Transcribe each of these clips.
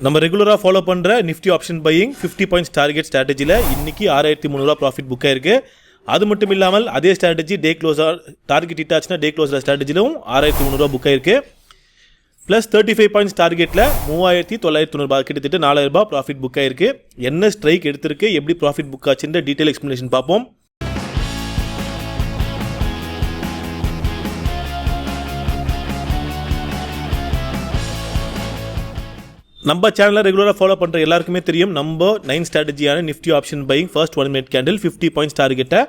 நம்ம ரெகுலராக ஃபாலோ பண்ணுற Nifty option buying 50 points target ஸ்ட்ராட்டஜியில் இன்றைக்கி 6300 ப்ராஃபிட் புக் ஆயிருக்கு. அது மட்டும் இல்லாமல் அதே ஸ்ட்ராட்டஜி டே க்ளோஸாக டார்கெட் ஹிட் ஆச்சுன்னா டே க்ளோஸில் ஸ்ட்ராட்டஜிலும் 6300 புக் ஆயிருக்கு. ப்ளஸ் 35 பாயிண்ட்ஸ் டார்கெட்டில் 3990 கிட்டத்தட்ட 4000 ரூபாய் ப்ராஃபிட் புக் ஆயிருக்கு. என்ன ஸ்ட்ரைக் எடுத்திருக்கு, எப்படி ப்ராஃபிட் புக் ஆச்சுன்ற டீட்டெயில் எக்ஸ்ப்ளனேஷன் பார்ப்போம். நம்ம சேனலில் ரெகுலராக ஃபாலோ பண்ணுற எல்லாருக்குமே தெரியும், நம்ம 9 ஸ்ட்ராட்டஜியான Nifty option buying first 1 minute candle 50 points டார்கெட்டை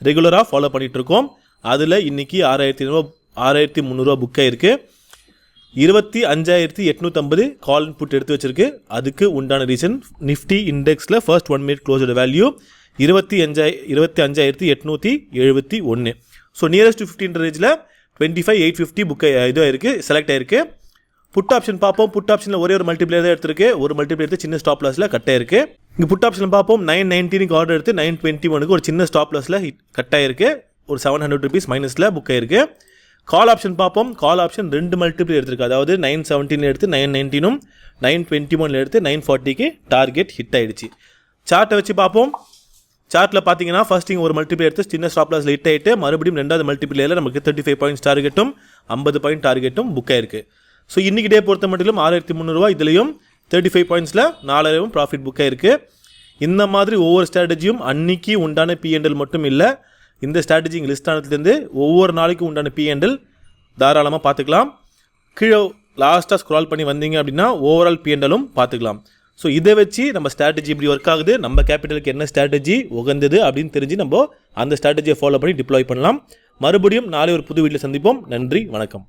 ரெகுலராக ஃபாலோ பண்ணிகிட்ருக்கோம். அதில் இன்றைக்கி 6300 புக் ஆயிருக்கு. 25850 கால் இன்புட் எடுத்து வச்சிருக்கு. அதுக்கு உண்டான ரீசன் நிஃப்டி இண்டெக்ஸில் ஃபர்ஸ்ட் 1 மினிட் க்ளோஸோட வேல்யூ 25871. ஸோ நியரஸ்ட் டு 15 ரேஞ்சில் 25850 புக் இதாக இருக்குது, செலக்ட் ஆயிருக்கு. புட் ஆப்ஷன் பார்ப்போம். புட் ஆப்ஷனில் ஒரே ஒரு மல்டிப்ளேயர் தான் எடுத்திருக்கு. ஒரு மல்டிப்ளேயர் எடுத்து சின்ன ஸ்டாப் லாஸில் கட் ஆயிருக்கு. இங்கே புட் ஆப்ஷன் பார்ப்போம். 919 ஆர்டர் எடுத்து 921 ஒரு சின்ன ஸ்டாப் லாஸில் கட் ஆயிருக்கு. ஒரு 700 rupees மைனஸில் புக் ஆயிருக்கு. கால் ஆப்ஷன் பார்ப்போம். கால் ஆப்ஷன் 2 மல்டிப்ளேயர் எடுத்திருக்கு. அதாவது 917 எடுத்து 919 921 எடுத்து 940க்கு டார்கெட் ஹிட் ஆயிடுச்சு. சார்ட்டை வச்சு பார்ப்போம். சார்ட்டில் பார்த்தீங்கன்னா ஃபர்ஸ்ட் இங்கே ஒரு மல்டிப்ளேயர் எடுத்து சின்ன ஸ்டாப் லாஸில் ஹிட் ஆகிட்டு மறுபடியும் ரெண்டாவது மல்டிப்ளேயரில் நமக்கு 35 பாயிண்ட்ஸ் டார்கெட்டும் 50 பாயிண்ட் டார்கெட்டும் புக் ஆயிருக்கு. ஸோ இன்றைக்கி டே பொறுத்த மட்டும் 6300 இதுலேயும் 35 பாயிண்ட்ஸில் 4000 ப்ராஃபிட் புக் ஆயிருக்கு. இந்த மாதிரி ஒவ்வொரு ஸ்ட்ராட்டஜியும் அன்னைக்கு உண்டான P&L மட்டும் இல்லை, இந்த ஸ்ட்ராட்டஜி லிஸ்ட் ஆனதுலேருந்து ஒவ்வொரு நாளைக்கும் உண்டான P&L தாராளமாக பார்த்துக்கலாம். கீழே லாஸ்ட்டாக ஸ்க்ரால் பண்ணி வந்தீங்க அப்படின்னா ஓவரால் P&L-ம் பார்த்துக்கலாம். ஸோ இதை வச்சு நம்ம ஸ்ட்ராட்டஜி இப்படி ஒர்க் ஆகுது, நம்ம கேபிட்டலுக்கு என்ன ஸ்ட்ராட்டஜி உகந்தது அப்படின்னு தெரிஞ்சு நம்ம அந்த ஸ்ட்ராட்டஜியை ஃபாலோ பண்ணி டிப்ளாய் பண்ணலாம். மறுபடியும் நாளை ஒரு புது வீட்டில் சந்திப்போம். நன்றி, வணக்கம்.